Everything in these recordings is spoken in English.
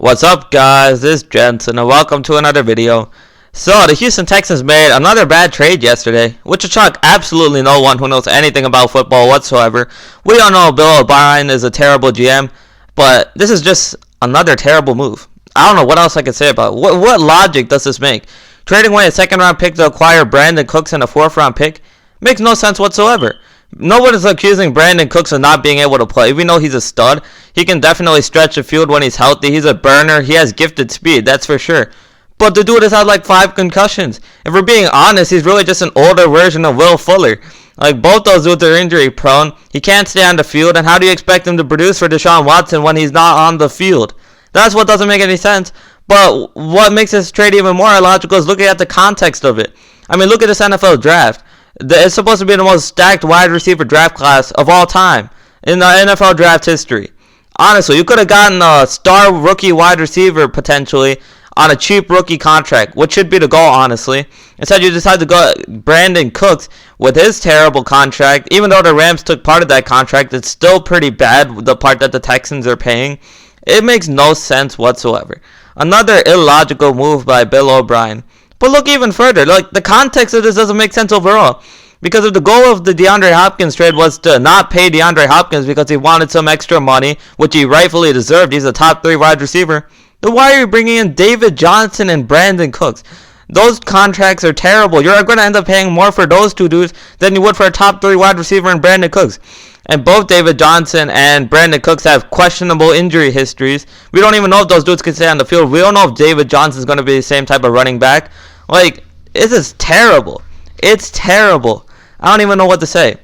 What's up, guys? This is Jensen and welcome to another video. So, the Houston Texans made another bad trade yesterday, which will shock absolutely no one who knows anything about football whatsoever. We all know Bill O'Brien is a terrible GM, but this is just another terrible move. I don't know what else I can say about it. What logic does this make? Trading away a second-round pick to acquire Brandin Cooks and a fourth-round pick makes no sense whatsoever. No one is accusing Brandin Cooks of not being able to play. We know he's a stud. He can definitely stretch the field when he's healthy. He's a burner. He has gifted speed, that's for sure. But the dude has had like 5 concussions. If we're being honest, he's really just an older version of Will Fuller. Like, both those dudes are injury prone. He can't stay on the field, and how do you expect him to produce for Deshaun Watson when he's not on the field? That's what doesn't make any sense. But what makes this trade even more illogical is looking at the context of it. I mean, look at this NFL draft. It's supposed to be the most stacked wide receiver draft class of all time in the NFL draft history. Honestly, you could have gotten a star rookie wide receiver potentially on a cheap rookie contract, which should be the goal, honestly. Instead, you decide to go Brandin Cooks with his terrible contract. Even though the Rams took part of that contract, it's still pretty bad, the part that the Texans are paying. It makes no sense whatsoever. Another illogical move by Bill O'Brien. But look even further, like, the context of this doesn't make sense overall. Because if the goal of the DeAndre Hopkins trade was to not pay DeAndre Hopkins because he wanted some extra money, which he rightfully deserved, he's a top 3 wide receiver, then why are you bringing in David Johnson and Brandin Cooks? Those contracts are terrible. You're going to end up paying more for those two dudes than you would for a top 3 wide receiver in Brandin Cooks. And both David Johnson and Brandin Cooks have questionable injury histories. We don't even know if those dudes can stay on the field. We don't know if David Johnson is going to be the same type of running back. Like, this is terrible. It's terrible. I don't even know what to say.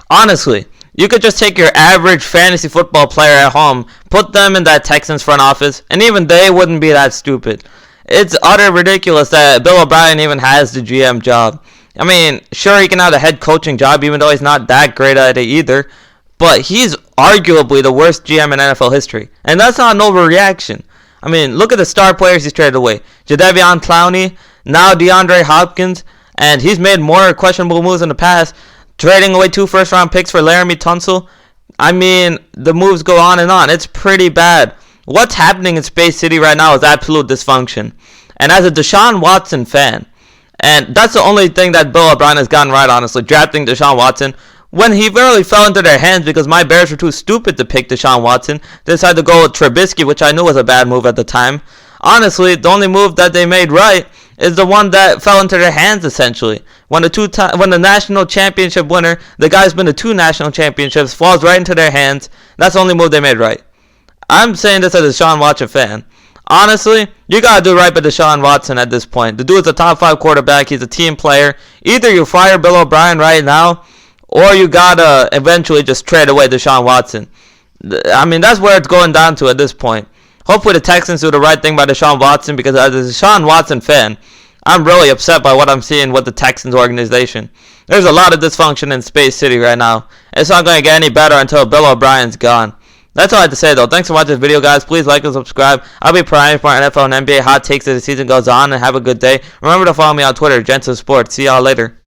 Honestly, you could just take your average fantasy football player at home, put them in that Texans front office, and even they wouldn't be that stupid. It's utter ridiculous that Bill O'Brien even has the GM job. I mean, sure, he can have the head coaching job, even though he's not that great at it either. But he's arguably the worst GM in NFL history. And that's not an overreaction. I mean, look at the star players he's traded away. Jadeveon Clowney, now DeAndre Hopkins. And he's made more questionable moves in the past. Trading away 2 first-round picks for Laramie Tunsil. I mean, the moves go on and on. It's pretty bad. What's happening in Space City right now is absolute dysfunction. And as a Deshaun Watson fan, and that's the only thing that Bill O'Brien has gotten right, honestly, drafting Deshaun Watson, when he really fell into their hands because my Bears were too stupid to pick Deshaun Watson, they decided to go with Trubisky, which I knew was a bad move at the time. Honestly, the only move that they made right is the one that fell into their hands, essentially. When the national championship winner, the guy's been to 2 national championships, falls right into their hands, that's the only move they made right. I'm saying this as a Deshaun Watson fan. Honestly, you gotta do right by Deshaun Watson at this point. The dude's a top 5 quarterback. He's a team player. Either you fire Bill O'Brien right now, or you gotta eventually just trade away Deshaun Watson. I mean, that's where it's going down to at this point. Hopefully the Texans do the right thing by Deshaun Watson, because as a Deshaun Watson fan, I'm really upset by what I'm seeing with the Texans organization. There's a lot of dysfunction in Space City right now. It's not going to get any better until Bill O'Brien's gone. That's all I have to say, though. Thanks for watching this video, guys. Please like and subscribe. I'll be providing for NFL and NBA hot takes as the season goes on, and have a good day. Remember to follow me on Twitter, Jensen Sports. See y'all later.